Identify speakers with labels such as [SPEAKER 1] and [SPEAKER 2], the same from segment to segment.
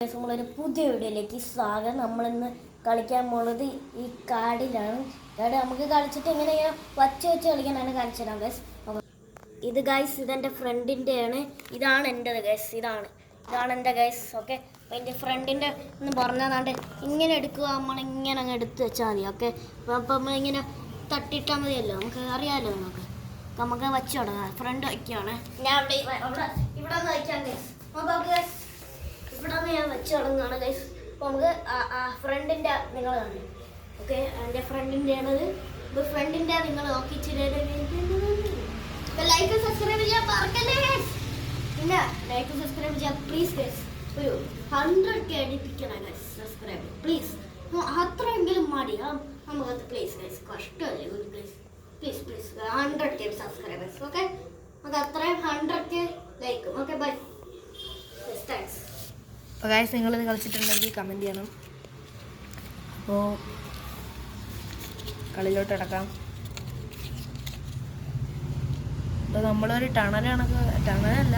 [SPEAKER 1] നമ്മളൊരു പുതിയ വീഡിയോയിലേക്ക് സ്വാഗതം. നമ്മളിന്ന് കളിക്കാൻ പോകുന്നത് ഈ കാടിലാണ്. കാട് നമുക്ക് കളിച്ചിട്ട് എങ്ങനെയാ വച്ച് കളിക്കാനാണ് കാണിച്ചത് ഗൈസ്. ഇത് ഗൈസ് ഇതെൻ്റെ ഫ്രണ്ടിൻ്റെയാണ്. ഇതാണ് എൻ്റെത് ഗൈസ്. ഇതാണ് എൻ്റെ ഗൈസ്. ഓക്കെ, അപ്പോൾ എൻ്റെ ഫ്രണ്ടിൻ്റെ എന്ന് പറഞ്ഞതാണ്ട് ഇങ്ങനെ എടുക്കുക. നമ്മളിങ്ങനെ അങ്ങ് എടുത്ത് വെച്ചാൽ മതി. ഓക്കെ, അപ്പോൾ നമ്മളിങ്ങനെ തട്ടിയിട്ടാൽ മതിയല്ലോ, നമുക്ക് അറിയാമല്ലോ. നമുക്ക് വച്ച് തുടങ്ങാം. ഫ്രണ്ട് വയ്ക്കുകയാണ് ഞാൻ. ഇവിടെ നിന്ന് വയ്ക്കാം ഗൈസ്. ഗൈസ് ഇവിടെ നിന്ന് ഞാൻ വെച്ച് തുടങ്ങുകയാണ് ഗൈസ്. അപ്പോൾ നമുക്ക് ഫ്രണ്ടിൻ്റെ നിങ്ങൾ കാണും. ഓക്കെ, എൻ്റെ ഫ്രണ്ടിൻ്റെ ആണത്. ഇപ്പോൾ ഫ്രണ്ടിൻ്റെ നിങ്ങൾ നോക്കിയിട്ട് ലൈക്ക് സബ്സ്ക്രൈബ് ചെയ്യാൻ മറക്കല്ലേ ഗൈസ്. പിന്നെ ലൈക്ക് സബ്സ്ക്രൈബ് ചെയ്യാം പ്ലീസ് ഗൈസ്. ഒരു 100K അടിപ്പിക്കണം ഗൈസ് സബ്സ്ക്രൈബ് പ്ലീസ്. അത്രയെങ്കിലും മടിയാ നമുക്കത് പ്ലീസ് ഗൈസ്. കഷ്ടമല്ലേ please please please 100K subscribers. Okay, നമുക്ക് അത്രയും 100K ലൈക്കും. Okay, bye. താങ്ക്സ്.
[SPEAKER 2] അപ്പോൾ ഗൈസ് നിങ്ങളിത് കളിച്ചിട്ടുണ്ടെങ്കിൽ കമൻറ്റ് ചെയ്യണം. അപ്പോൾ കളിയിലോട്ട് കിടക്കാം. അപ്പോൾ നമ്മളൊരു ടണലല്ല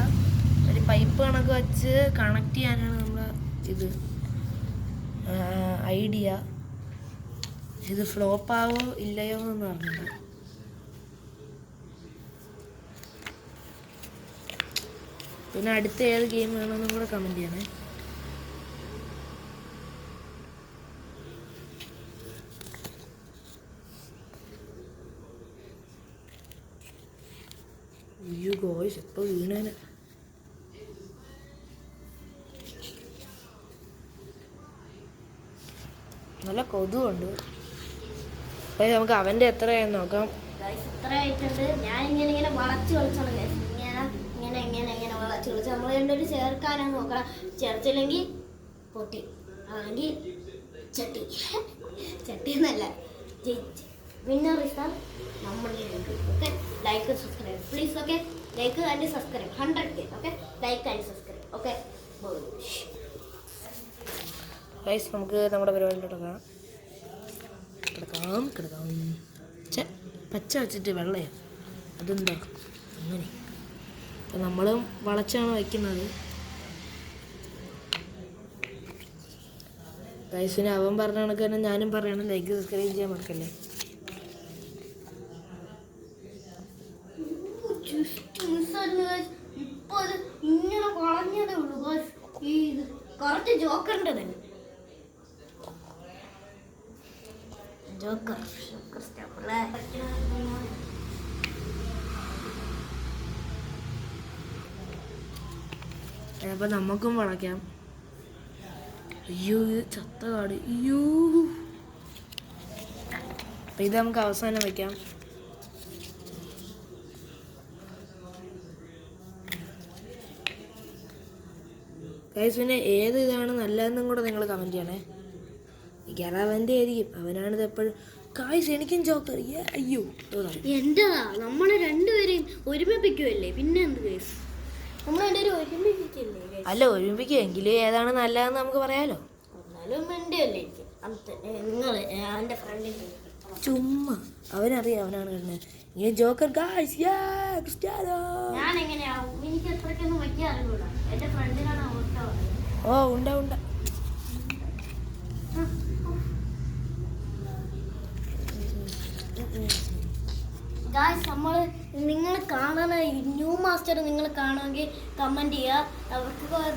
[SPEAKER 2] ഒരു പൈപ്പ് കണക്ക് വെച്ച് കണക്ട് ചെയ്യാനാണ് നമ്മൾ ഇത് ഐഡിയ. ഇത് ഫ്ലോപ്പ് ആവോ ഇല്ലയോ എന്ന് പറഞ്ഞത്. പിന്നെ അടുത്ത ഏത് ഗെയിം വേണമെന്നും കൂടെ കമൻറ്റ് ചെയ്യണേ. അയ്യോ ഗോയ്സ് ഇപ്പോൾ വീണേനെ. നല്ല കൊതുകുണ്ട്. അപ്പോൾ നമുക്ക് അവൻ്റെ എത്രയാന്ന് നോക്കാം.
[SPEAKER 1] ഇത്ര ആയിട്ടുണ്ട്. ഞാൻ ഇങ്ങനെ വളച്ച് കളിച്ചാണ് ഇങ്ങനെ വളച്ച് കളിച്ച് നമ്മൾ രണ്ടൊരു ചേർക്കാനാണ് നോക്കണം. ചേർച്ചില്ലെങ്കിൽ പൊട്ടി, അല്ലെങ്കിൽ ചട്ടി എന്നല്ല ജയിച്ച് വിന്നർ ഇസാണ് നമ്മളുടെ. Okay, like subscribe please. Okay, like and subscribe 100K. Okay, like and subscribe. Okay
[SPEAKER 2] guys നമുക്ക് നമ്മുടെ പരിപാടിയിലോട്ട് കിടക്കാം. പച്ച വെച്ചിട്ട് വെള്ളയോ അതെന്താ അങ്ങനെ. അപ്പം നമ്മളും വളച്ചാണ് വയ്ക്കുന്നത്. ഗൈസിന് അവൻ പറഞ്ഞ കണക്ക് തന്നെ ഞാനും പറയണം, ലൈക്ക് സബ്സ്ക്രൈബ് ചെയ്യാൻ മറക്കല്ലേ.
[SPEAKER 1] ഇപ്പൊ ഇങ്ങനെ കളഞ്ഞതേ ഉള്ളൂ. ഈ കറക്റ്റ് ജോക്കറിൻ്റെ തന്നെ ജോക്കർ
[SPEAKER 2] അപ്പം നമുക്കും വളയ്ക്കാം. അയ്യോ ചത്ത കാട്. അയ്യോ, അപ്പം ഇത് നമുക്ക് അവസാനം വയ്ക്കാം. ഗൈസ് പിന്നെ ഏത് ഇതാണ് നല്ലതെന്നും കൂടെ നിങ്ങൾ കമൻറ്റ് ചെയ്യണേ. എനിക്കത് അവൻ്റെ ആയിരിക്കും, അവനാണിത് എപ്പോഴും. ഗൈസ് എനിക്കും ജോക്കർ. അയ്യോ
[SPEAKER 1] എന്റെതാ. നമ്മളെ രണ്ടുപേരെയും ഒരുമിപ്പിക്കുമല്ലേ, പിന്നെ എന്ത് ഗൈസ്. നമ്മൾ രണ്ടുപേരും ഒരുമിപ്പിക്കില്ലേ?
[SPEAKER 2] അല്ല, ഒരുമിപ്പിക്കും എങ്കിലും ഏതാണ് നല്ലതെന്ന് നമുക്ക് പറയാലോ.
[SPEAKER 1] എന്നാലും എൻ്റെ അല്ലേ നിങ്ങൾ എൻ്റെ ഫ്രണ്ടിൻ്റെ.
[SPEAKER 2] ചുമ്മാ അവനറിയാം അവനാണ് കിട്ടുന്നത്. ഇങ്ങനെ ജോക്കർ ഗൈസ് ക്രിസ്ത്യാനോ.
[SPEAKER 1] ഞാൻ എങ്ങനെയാവും? എനിക്ക് എത്രയ്ക്കൊന്നും വയ്ക്കാൻ അറിഞ്ഞൂടാ. എൻ്റെ ഫ്രണ്ടിനാണ് ഓട്ടോ.
[SPEAKER 2] ഓ ഉണ്ട
[SPEAKER 1] ഗായ്സ്, നിങ്ങൾ കാണുന്ന ന്യൂ മാസ്റ്റർ നിങ്ങൾ കാണുമെങ്കിൽ കമൻറ്റ് ചെയ്യുക.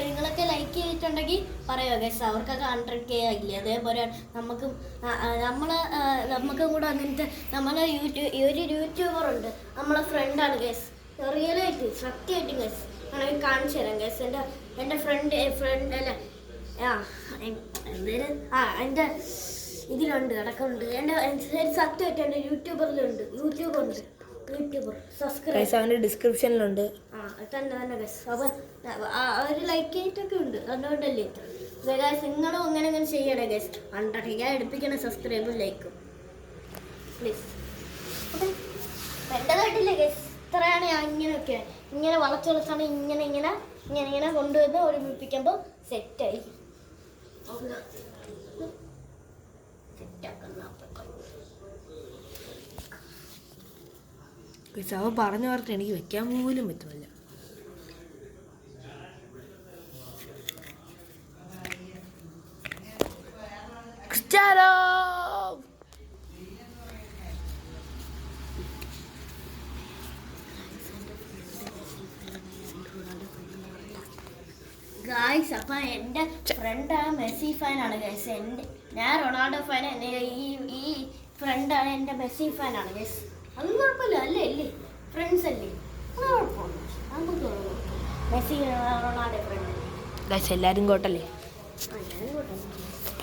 [SPEAKER 1] നിങ്ങളൊക്കെ ലൈക്ക് ചെയ്തിട്ടുണ്ടെങ്കിൽ പറയുക ഗൈസ്. അവർക്കൊക്കെ 100K ആയില്ലേ. അതേപോലെ നമുക്കും കൂടെ അങ്ങനത്തെ ഒരു യൂട്യൂബറുണ്ട്, നമ്മളെ ഫ്രണ്ടാണ് ഗൈസ്. റിയലായിട്ട് സത്യമായിട്ടും ഗൈസ് ആണെങ്കിൽ കാണിച്ചു തരാം ഗൈസ്. എൻ്റെ ഫ്രണ്ട് അല്ല എൻ്റെ ഇതിലുണ്ട് കിടക്കുന്നുണ്ട്. എൻ്റെ സത്യമായിട്ട് എൻ്റെ യൂട്യൂബർ സബ്സ്ക്രൈബ്
[SPEAKER 2] അവൻ്റെ ഡിസ്ക്രിപ്ഷനിലുണ്ട്.
[SPEAKER 1] തന്നെ ഗൈസ്. അപ്പോൾ അവർ ലൈക്ക് ചെയ്തിട്ടൊക്കെ ഉണ്ട്. അതുകൊണ്ടല്ലേ ഗൈസ് നിങ്ങളും അങ്ങനെ ചെയ്യണേ ഗൈസ്. 100K എടുപ്പിക്കണം സബ്സ്ക്രൈബും ലൈക്കും പ്ലീസ്. Okay, എൻ്റെതായിട്ടില്ലേ guys. ഇത്രയാണ് ഞാൻ ഇങ്ങനെ വളച്ചൊളിച്ചാണ് ഇങ്ങനെ കൊണ്ടുവന്ന് ഒരുമിപ്പിക്കുമ്പോൾ സെറ്റായി.
[SPEAKER 2] അവൻ പറഞ്ഞു പറഞ്ഞിട്ട് എനിക്ക് വെക്കാൻ പോലും പറ്റുന്നില്ല. ചാലോ.
[SPEAKER 1] ഗായ്സ് അപ്പം എൻ്റെ ഫ്രണ്ടാണ് മെസ്സി ഫാനാണ് ഗൈസ്. ഞാൻ റൊണാൾഡോ ഫാൻ. ഈ ഫ്രണ്ടാണ് എൻ്റെ മെസ്സി ഫാനാണ് ഗൈസ്. അതൊന്നും കുഴപ്പമില്ല അല്ലേ അല്ലേ ഫ്രണ്ട്സ് അല്ലേ, അത് കുഴപ്പമില്ല. നമുക്ക് മെസ്സി റൊണാൾഡോ ഫ്രണ്ട്
[SPEAKER 2] ഗൈസ് എല്ലാരും കോട്ടല്ലേ.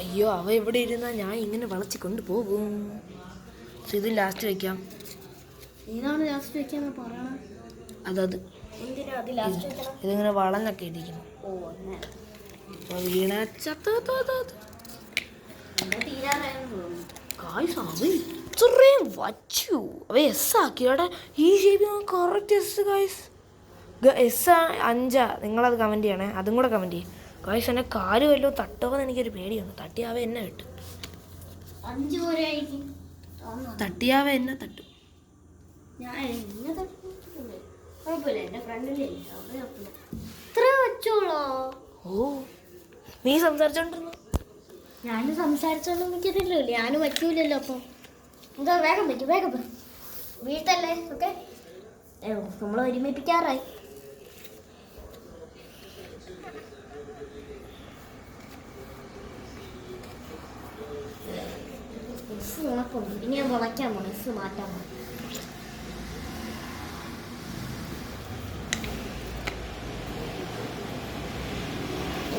[SPEAKER 2] അയ്യോ അവ എവിടെ ഇരുന്നാ ഞാൻ ഇങ്ങനെ വളച്ച് കൊണ്ടുപോകും. ഇത് ലാസ്റ്റ് വെക്കാം.
[SPEAKER 1] ഇതാണ് ലാസ്റ്റ് വെക്കാന്ന് പറയണം.
[SPEAKER 2] അതത്
[SPEAKER 1] എന്തിനാ അത് ലാസ്റ്റ് വെക്കണം?
[SPEAKER 2] ഇതിങ്ങനെ വളഞ്ഞൊക്കെ ഇരിക്കുന്നു.
[SPEAKER 1] ഓ അങ്ങനെ
[SPEAKER 2] വീണ
[SPEAKER 1] തീരാറായെന്ന് തോന്നുന്നു.
[SPEAKER 2] ഗായ്സ് അവ ഇത്രയും വച്ചു. അവ എസ് ആക്കിയോടെ ഈ shape correct S guys. S 5 നിങ്ങളത് കമൻറ്റ് ചെയ്യണേ. അതും കൂടെ കമൻറ്റ് ചെയ്യും ഗായ്സ്. എൻ്റെ കാല് വല്ലതും തട്ടുമെന്ന് എനിക്കൊരു പേടിയുണ്ട്. തട്ടിയാവ എന്നെ കിട്ടും.
[SPEAKER 1] 5 പോലെ ആയിരിക്കും.
[SPEAKER 2] തട്ടിയാവ എന്നെ തട്ടും.
[SPEAKER 1] ഞാൻ എന്നെ തട്ടില്ല, കുഴപ്പമില്ല. എൻ്റെ ഫ്രണ്ടിലേ അത് കുഴപ്പമില്ല. ഇത്ര വെച്ചോളോ?
[SPEAKER 2] ഓ നീ സംസാരിച്ചോണ്ടിരുന്നു.
[SPEAKER 1] ഞാനും സംസാരിച്ചോണ്ട് നിൽക്കത്തില്ലോ. ഞാനും വയ്ക്കൂലല്ലോ. അപ്പം എന്താ വേഗം പറ്റും, വേഗം വീട്ടല്ലേ. ഓക്കെ നമ്മൾ ഒരുമിപ്പിക്കാറായി. ഉണക്കുണ്ട്. ഇനി ഞാൻ മുളയ്ക്കാൻ പോണം. എസ് മാറ്റാൻ പോണം.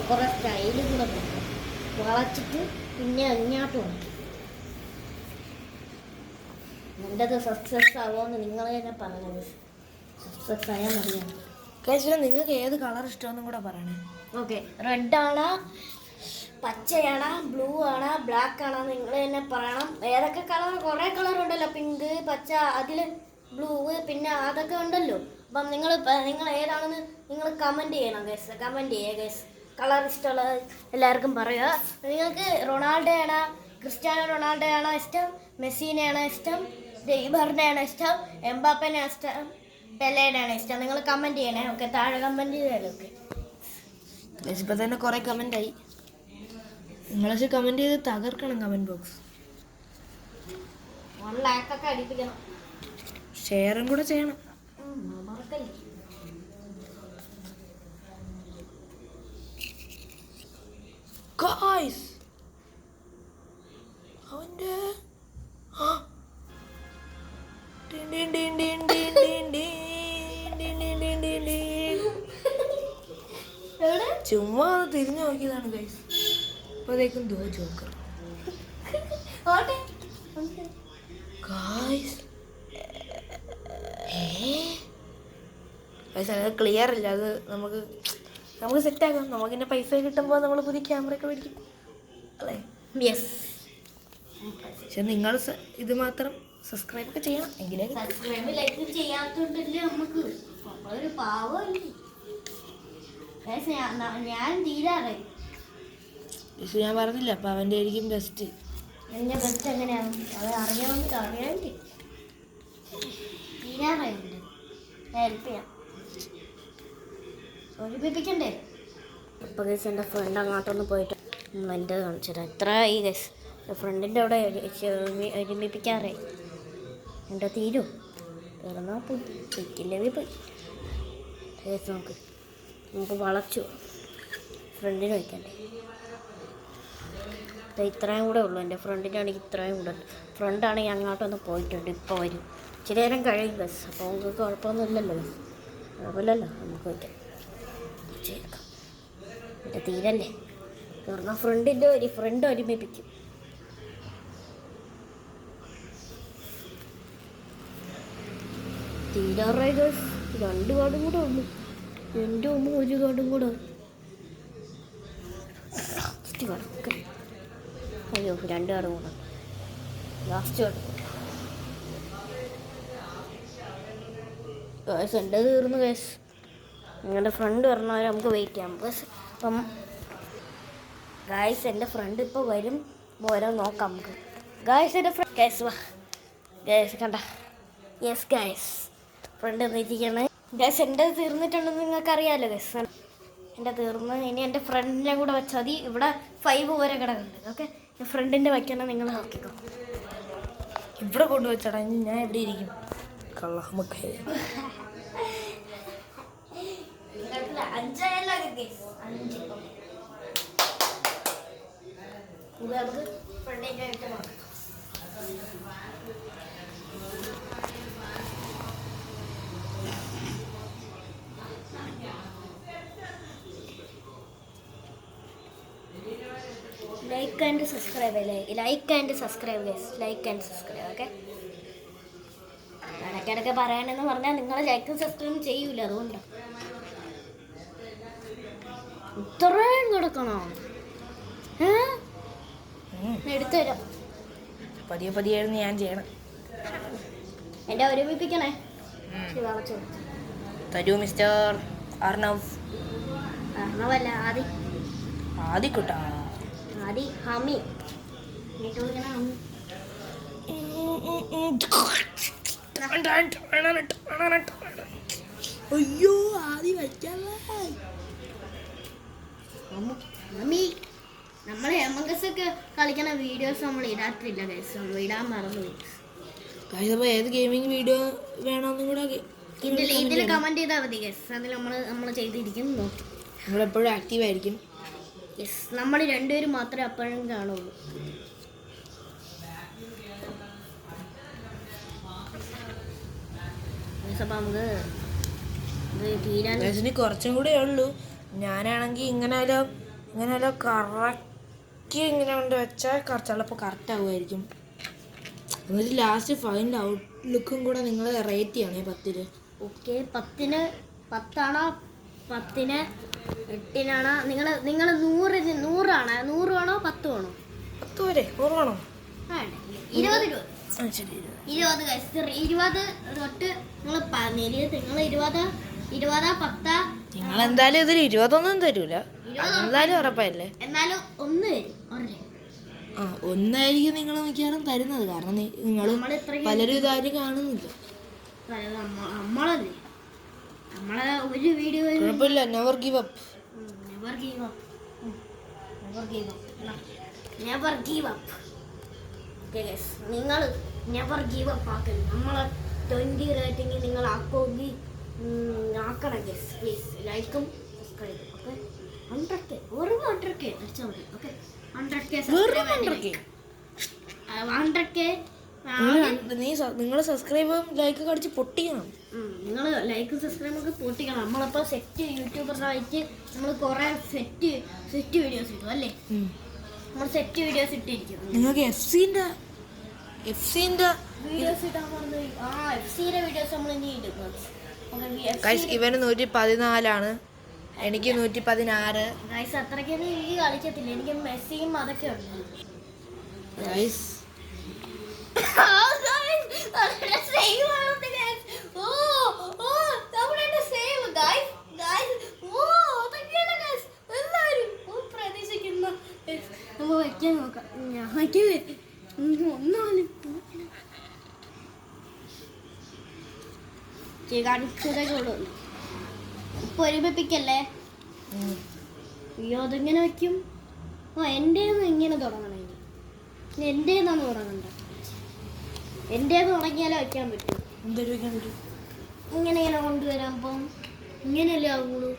[SPEAKER 1] കുറെ സ്റ്റൈല് കൂടെ വളച്ചിട്ട് പിന്നെ അങ്ങോട്ട് വന്നു. എൻ്റെത് സക്സസ് ആവുമെന്ന് നിങ്ങൾ തന്നെ പറഞ്ഞത്. സക്സസ് ആയാൽ മതിയാണ്.
[SPEAKER 2] ഗായ്സ് നിങ്ങൾക്ക് ഏത് കളർ ഇഷ്ടമെന്നും കൂടെ പറയണേ.
[SPEAKER 1] ഓക്കെ റെഡാണോ പച്ചയാണോ ബ്ലൂ ആണോ ബ്ലാക്ക് ആണോ നിങ്ങൾ തന്നെ പറയണം. ഏതൊക്കെ കളർ, കുറേ കളർ ഉണ്ടല്ലോ. പിങ്ക് പച്ച അതിൽ ബ്ലൂ പിന്നെ അതൊക്കെ ഉണ്ടല്ലോ. അപ്പം നിങ്ങൾ ഏതാണെന്ന് നിങ്ങൾ കമൻറ്റ് ചെയ്യണം ഗൈസ്. കമൻറ്റ് ചെയ്യുക ഗൈസ്. കളർ ഇഷ്ടമുള്ള എല്ലാവർക്കും പറയുക. നിങ്ങൾക്ക് റൊണാൾഡോ ആണോ ക്രിസ്ത്യാനോ റൊണാൾഡോ ആണോ ഇഷ്ടം, മെസ്സിനെയാണോ ഇഷ്ടം, നെയ്മറിനെയാണോ ഇഷ്ടം, എംബാപ്പനെയാണോ ഇഷ്ടം, പെലേനെയാണോ ഇഷ്ടം? നിങ്ങൾ കമൻറ്റ് ചെയ്യണേ. ഓക്കെ താഴെ കമൻറ്റ് ചെയ്താലും ഓക്കെ.
[SPEAKER 2] ഇപ്പം തന്നെ കുറേ കമൻ്റ് ആയി. നിങ്ങളെ കമൻറ്റ് ചെയ്ത് തകർക്കണം കമൻറ്റ് ബോക്സ്.
[SPEAKER 1] 1 lakh ഒക്കെ അടിപ്പിക്കണം.
[SPEAKER 2] ഷെയറും കൂടെ ചെയ്യണം.
[SPEAKER 1] മറക്കല്ലേ.
[SPEAKER 2] ഗായ്സ് അവൻ്റെ ചുമ്മാ തിരിഞ്ഞു നോക്കിയതാണ് ഗൈസ്. അപ്പോഴേക്കും ദോ ജോക്കർ. ഗായ്സ് അത് ക്ലിയർ അല്ല. അത് നമുക്ക് സെറ്റാക്കാം. നമുക്കിൻ്റെ പൈസ കിട്ടുമ്പോൾ നമ്മൾ പുതിയ ക്യാമറ ഒക്കെ മേടിക്കും അല്ലേ.
[SPEAKER 1] യെസ്.
[SPEAKER 2] പക്ഷെ നിങ്ങൾ ഇത് മാത്രം സബ്സ്ക്രൈബ് ഒക്കെ ചെയ്യണം. എങ്കിലേ
[SPEAKER 1] സബ്സ്ക്രൈബ് ലൈക്ക് ചെയ്യാത്തോണ്ടല്ലേ നമുക്ക്. ഒരു പാവല്ലേ. ഞാൻ തീരാറായി.
[SPEAKER 2] ഞാൻ പറഞ്ഞില്ല അപ്പം അവൻ്റെ ആയിരിക്കും ബെസ്റ്റ്.
[SPEAKER 1] എൻ്റെ ബെസ്റ്റ് എങ്ങനെയാണ് അത് അറിയാമെങ്കിൽ തീരാറായി. ഹെൽപ്പ് ചെയ്യാം. ഒരുമിപ്പിക്കണ്ടേ? അപ്പോൾ ഗൈസ് എൻ്റെ ഫ്രണ്ട് അങ്ങോട്ടൊന്ന് പോയിട്ട് എൻ്റെ കാണിച്ചത് എത്ര ഈ ഗൈസ് ഫ്രണ്ടിൻ്റെ അവിടെ ഒരുമിപ്പിക്കാറായി. എൻ്റെ തീരും തീർന്നാൽ പോയി തെറ്റില്ലെങ്കിൽ പോയി. ഗൈസ് നമുക്ക് വളച്ചു ഫ്രണ്ടിന് വയ്ക്കണ്ടേ. ഇത്രയും കൂടെ ഉള്ളൂ. എൻ്റെ ഫ്രണ്ടിനാണെങ്കിൽ ഇത്രയും കൂടെ ഉണ്ട്. ഫ്രണ്ടാണെങ്കിൽ അങ്ങോട്ടൊന്ന് പോയിട്ടുണ്ട്. ഇപ്പോൾ വരും. ഇച്ചിരി നേരം കഴിയും ബസ്. അപ്പോൾ നമുക്ക് കുഴപ്പമൊന്നുമില്ലല്ലോ ബസ്. കുഴപ്പമില്ലല്ലോ. നമുക്ക് വയ്ക്കാം ചേക്കാം. എൻ്റെ തീരല്ലേ തീർന്നാൽ ഫ്രണ്ട് ഒരുമിപ്പിക്കും. തീരാറായി ബസ്. 2 കാർഡും കൂടെ ഉള്ളു. എൻ്റെ ഒന്നും 1 കാർഡും കൂടെ. ലാസ്റ്റ് അയ്യോ 2 കാർഡും കൂടെ. ലാസ്റ്റ് കാർഡ് ഗൈസ് എൻ്റെ തീർന്നു ഗൈസ്. നിങ്ങളുടെ ഫ്രണ്ട് വരണവരെ നമുക്ക് വെയിറ്റ് ചെയ്യാം ബസ്. അപ്പം ഗൈസ് എൻ്റെ ഫ്രണ്ട് ഇപ്പോൾ വരും. ഓരോ നോക്കാം നമുക്ക്. ഗൈസ് എൻ്റെ ഫ്രണ്ട് ഗൈസ് വാ ഗൈസ് കണ്ട. യെസ് ഗൈസ് ഫ്രണ്ട് എത്തിക്കണേ ഗൈസ്. എൻ്റെ തീർന്നിട്ടുണ്ടെന്ന് നിങ്ങൾക്കറിയാമല്ലോ ഗൈസ്. എൻ്റെ തീർന്ന് ഇനി എൻ്റെ ഫ്രണ്ടിനെ കൂടെ വെച്ചാൽ മതി. ഇവിടെ 5 വരെ കിടക്കുന്നുണ്ട്. ഓക്കെ ഫ്രണ്ടിൻ്റെ വയ്ക്കണം, നിങ്ങൾ നോക്കിക്കോ.
[SPEAKER 2] ഇവിടെ കൊണ്ടുവച്ചടാ, ഇനി ഞാൻ എവിടെ ഇരിക്കും? കള്ള നമുക്ക്
[SPEAKER 1] ലൈക്ക് ആൻഡ് സബ്സ്ക്രൈബ് അല്ലേ? Like and subscribe guys, like and subscribe. Okay, ഇടയ്ക്കിടയ്ക്ക് പറയാനെന്ന് പറഞ്ഞാൽ നിങ്ങൾ ലൈക്കും സബ്സ്ക്രൈബും ചെയ്യൂല, അതുകൊണ്ടാണ്. ഇത്രയും കിടക്കണോ? എടുത്തു തരാം.
[SPEAKER 2] പതിയെ പതിയായിരുന്നു ഞാൻ ചെയ്യണം.
[SPEAKER 1] എൻ്റെ ഒരുമിപ്പിക്കണേ.
[SPEAKER 2] തരൂ മിസ്റ്റർ അർണവ്.
[SPEAKER 1] അർണവല്ല, ആദി.
[SPEAKER 2] ആദിക്കുട്ടാ.
[SPEAKER 1] ആദി ഹമി.
[SPEAKER 2] അയ്യോ ആദി വയ്ക്കാതെ.
[SPEAKER 1] മമ്മി, നമ്മൾ എമംഗസ് ഒക്കെ കളിക്കണ വീഡിയോസ് നമ്മൾ ഇടാത്തില്ല ഗൈസ്, നമ്മൾ ഇടാൻ മറന്നുപോയി.
[SPEAKER 2] അപ്പോൾ ഏത് ഗെയിമിംഗ് വീഡിയോ വേണമെന്നും കൂടെ
[SPEAKER 1] ഇതിൽ കമന്റ് ചെയ്താൽ മതി ഗൈസ്, അതിൽ നമ്മൾ ചെയ്തിരിക്കും നോക്കി.
[SPEAKER 2] നമ്മളെപ്പോഴും ആക്റ്റീവ് ആയിരിക്കും.
[SPEAKER 1] യെസ്, നമ്മൾ രണ്ടുപേരും മാത്രമേ അപ്പോഴും കാണുള്ളൂ. അപ്പം നമുക്ക് ഇത് തീരാൻ
[SPEAKER 2] കുറച്ചും കൂടെ ഉള്ളൂ. ഞാനാണെങ്കിൽ ഇങ്ങനെ കറക്കി ഇങ്ങനെ കൊണ്ട് വെച്ചാൽ ചിലപ്പോൾ കറക്റ്റ് ആകുമായിരിക്കും. എന്നിട്ട് ലാസ്റ്റ് ഫൈനൽ ഔട്ട്ലുക്കും കൂടെ നിങ്ങൾ റേറ്റ് ചെയ്യണേ 10.
[SPEAKER 1] ഓക്കെ, 10-ന് 10ആണോ 10-ന് 8-നാണോ? നിങ്ങൾ 100 ആണോ 10 വേണോ?
[SPEAKER 2] 10 വരെ 100 വേണോ?
[SPEAKER 1] 20 രൂപ.
[SPEAKER 2] ശരി,
[SPEAKER 1] 20 20 തൊട്ട് നിങ്ങൾ 20 10.
[SPEAKER 2] നിങ്ങൾ എന്തായാലും ഇതിൽ 20 തരൂല, എന്തായാലും ഉറപ്പല്ലേ.
[SPEAKER 1] എന്നാലും 1 തരും.
[SPEAKER 2] ആ, 1 നിങ്ങൾ മിക്കവാറും തരുന്നത്. കാരണം നിങ്ങൾ പലരും ഇതാരും കാണുന്നില്ല.
[SPEAKER 1] നമ്മളല്ലേ, നമ്മളെ ഒരു വീഡിയോ
[SPEAKER 2] കുഴപ്പമില്ല. Never give up.
[SPEAKER 1] നിങ്ങൾ നെവർ ഗീവ് അപ്പ് ആക്കരുത്. നമ്മളെ 20 റേറ്റിംഗ് നിങ്ങൾ ആക്കണമെങ്കിൽ ആക്കണം ഗസ്. പ്ലീസ് ലൈക്കും സബ്സ്ക്രൈബും. ഓക്കെ, 100K വെറും 100K അടിച്ചാൽ മതി. ഓക്കെ, 100K
[SPEAKER 2] നിങ്ങൾ സബ്സ്ക്രൈബ് ലൈക്ക് അടിച്ച് പൊട്ടിക്കണം.
[SPEAKER 1] നിങ്ങൾ ലൈക്കും സബ്സ്ക്രൈബും ഒക്കെ പൊട്ടിക്കണം. നമ്മളിപ്പോൾ സെറ്റ് യൂട്യൂബറായിട്ട് നമ്മൾ കുറേ സെറ്റ് വീഡിയോസ് ഇട്ടു അല്ലേ? നമ്മൾ സെറ്റ് വീഡിയോസ് ഇട്ടിരിക്കും.
[SPEAKER 2] നിങ്ങൾക്ക് എഫ് സിന്റെ
[SPEAKER 1] വീഡിയോസ് ഇടാൻ പറഞ്ഞു. FC-യുടെ വീഡിയോസ് നമ്മൾ ഇനി ഇടും.
[SPEAKER 2] ഇവന് 114, എനിക്ക് 116.
[SPEAKER 1] ഗൈസ്, അത്രയ്ക്കൊന്നും എനിക്ക് കളിക്കത്തില്ല. എനിക്ക് മെസ്സിയും അതൊക്കെ ഉണ്ട്. നമ്മൾ വയ്ക്കാൻ നോക്കാം. ഞാൻ വയ്ക്കില്ലേ ഒന്നാലും കാണിച്ചതേ ഇപ്പൊ ഒരുമിപ്പിക്കല്ലേ. അയ്യോ, അതെങ്ങനെ വയ്ക്കും? എൻ്റെന്ന് ഇങ്ങനെ തുടങ്ങണം. ഇനി എൻ്റെന്നാന്ന് തുടങ്ങണ്ട. എൻ്റെന്ന് തുടങ്ങിയാലേ വയ്ക്കാൻ പറ്റും. ഇങ്ങനെ കൊണ്ടുവരാൻ അപ്പം ഇങ്ങനെയല്ലേ ആവുള്ളൂ.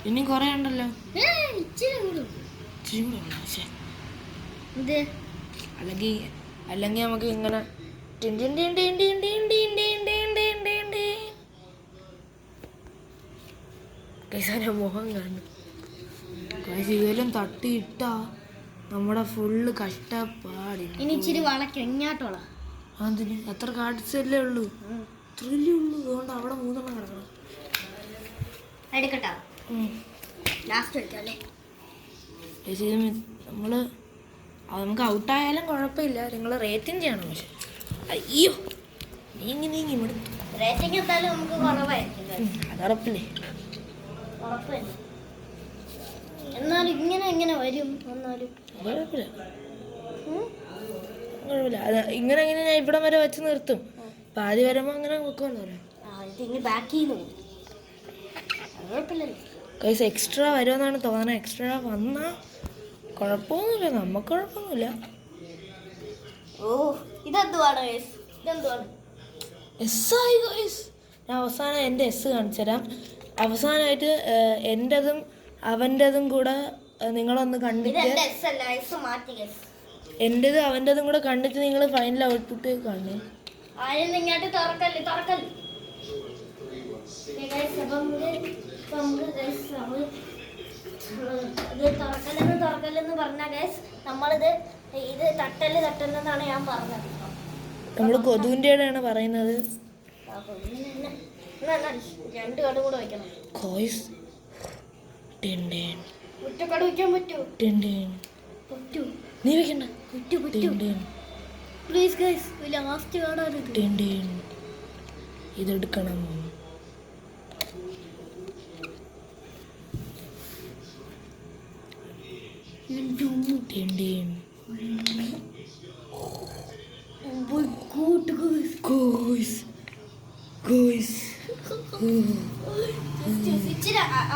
[SPEAKER 2] ഇനി കൊറേ ഉണ്ടല്ലോ. അല്ലെങ്കിൽ നമുക്ക് ഇങ്ങനെ മുഖം കാണും. ഇതെല്ലാം തട്ടിയിട്ടാ നമ്മുടെ ഫുള്ള് കഷ്ടപ്പാടി.
[SPEAKER 1] ഇനി ഇച്ചിരി വളയ്ക്കും ഇങ്ങോട്ടോളാം.
[SPEAKER 2] അതിന് എത്ര കാർഡ്സ് അല്ലേ ഉള്ളൂ? ഇത്രയല്ലേ ഉള്ളൂ. അതുകൊണ്ട് അവിടെ 3 കിടക്കണം.
[SPEAKER 1] എടുക്കട്ടോ, ലാസ്റ്റ് എടുക്കല്ലേ.
[SPEAKER 2] നമുക്ക് ഔട്ടായാലും കുഴപ്പമില്ല. നിങ്ങൾ റേറ്റിംഗ് ചെയ്യണം. പക്ഷെ അയ്യോ, നീങ്ങി ഇവിടെ
[SPEAKER 1] റേറ്റിംഗ് എന്തായാലും നമുക്ക് കുറവായിരിക്കും.
[SPEAKER 2] അത് ഉറപ്പില്ലേ?
[SPEAKER 1] ഉറപ്പില്ല. എന്നാലും ഇങ്ങനെ വരും വന്നാലും.
[SPEAKER 2] കുഴപ്പമില്ല കുഴപ്പമില്ല. അത് ഇങ്ങനെ ഇങ്ങനെ ഞാൻ ഇവിടം വരെ വെച്ച് നിർത്തും. പാതി വരുമ്പോൾ അങ്ങനെ നോക്കുമല്ലോ.
[SPEAKER 1] ഇത് ഇനി ബാക്ക് ചെയ്യുന്നു. കുഴപ്പമില്ലല്ലോ.
[SPEAKER 2] കൈസ് എക്സ്ട്രാ വരുമെന്നാണ് തോന്നുന്നത്. എക്സ്ട്രാ വന്നാൽ കുഴപ്പമൊന്നുമില്ല, നമുക്ക് കുഴപ്പമൊന്നുമില്ല.
[SPEAKER 1] ഓ ഇതെന്തുവാണ് ഗൈസ്? ഇതെന്തുവാണ്?
[SPEAKER 2] എസ്സായി ഗൈസ്. ഞാൻ അവസാനം എൻ്റെ എസ് കാണിച്ചു തരാം. അവസാനമായിട്ട് എൻ്റെതും അവൻ്റെതും കൂടെ നിങ്ങളൊന്ന് കണ്ടിട്ട്, എൻ്റെതും അവൻ്റെതും കൂടെ കണ്ടിട്ട് നിങ്ങൾ ഫൈനൽ ഔട്ട്പുട്ട് കാണണേ.
[SPEAKER 1] ആരും ഇങ്ങോട്ട് തുറക്കല്ലേ തുറക്കല്ലേ. തുറക്കല്ലെന്ന് പറഞ്ഞ ഗൈസ് നമ്മളിത് ഇത് തട്ടല്ലെന്നാണ് ഞാൻ പറഞ്ഞത്.
[SPEAKER 2] നമ്മൾ കൊതുവിൻ്റെയാണ് പറയുന്നത്.
[SPEAKER 1] രണ്ട് കട കൂടെ വയ്ക്കണം.
[SPEAKER 2] ഗൈസ്
[SPEAKER 1] ഒറ്റ കട വയ്ക്കാൻ പറ്റുമോ? പറ്റൂ.
[SPEAKER 2] നീ വെക്കണ്ട.
[SPEAKER 1] പ്ലീസ് ഗൈസ് ലാസ്റ്റ് കാണാനിത്.
[SPEAKER 2] ഇതെടുക്കണം.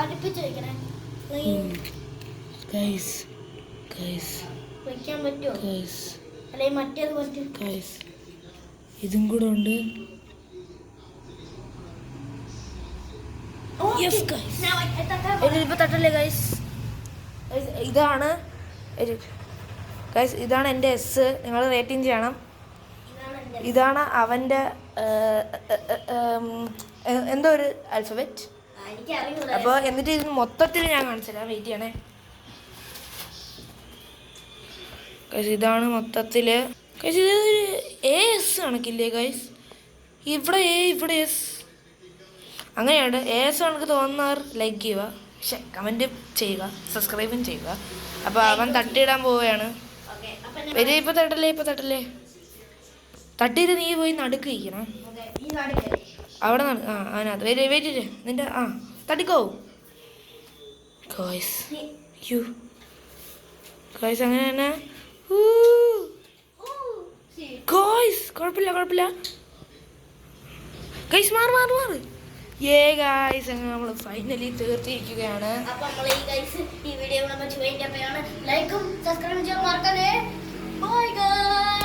[SPEAKER 1] അടുപ്പിച്ച് വെക്കണേ. വെക്കാൻ പറ്റുമോ? അല്ലെങ്കിൽ മറ്റേത് പറ്റും.
[SPEAKER 2] ഇതും കൂടെ ഉണ്ട്. ഇപ്പൊ തട്ടല്ലേ ഗൈസ്. ഇതാണ് ഗൈസ്, ഇതാണ് എൻ്റെ എസ്. നിങ്ങൾ റേറ്റിംഗ് ചെയ്യണം. ഇതാണ് അവൻ്റെ എന്തോ ഒരു ആൽഫബറ്റ്. അപ്പോൾ എന്നിട്ട് ഇതിന് മൊത്തത്തിൽ ഞാൻ കാണിച്ചുതരാം. വെയിറ്റ് ചെയ്യണേ ഗൈസ്. ഇതാണ് മൊത്തത്തിൽ ഗൈസ്. ഇതൊരു എസ് കണക്കില്ലേ ഗൈസ്? ഇവിടെ എ ഇവിടെ എസ് അങ്ങനെയാണ്. എസ് കണക്ക് തോന്നുന്നവർ ലൈക്ക് ചെയ്യുക, പക്ഷെ കമൻറ്റ് ചെയ്യുക, സബ്സ്ക്രൈബും ചെയ്യുക. അപ്പോൾ അവൻ തട്ടിയിടാൻ പോവുകയാണ്. വരെ ഇപ്പം തട്ടല്ലേ. തട്ടിയിട്ട് നീ പോയി നടുക്ക് ഇരിക്കണം. അവിടെ അതിനകത്ത് വെയിറ്റ് നിന്റെ തട്ടിക്കോ ഗോയ്സ്. ഗോയ്സ് അങ്ങനെ തന്നെ ഗോയ്സ്. കുഴപ്പമില്ല ഗൈസ്. മാറ്. ഗൈസ് അങ്ങനെ നമ്മൾ ഫൈനലി തീർത്തിരിക്കുകയാണ്.
[SPEAKER 1] അപ്പോൾ നമ്മൾ ഈ വീഡിയോ ലൈക്കും സബ്സ്ക്രൈബും ചെയ്യാൻ മറക്കല്ലേ. Bye guys.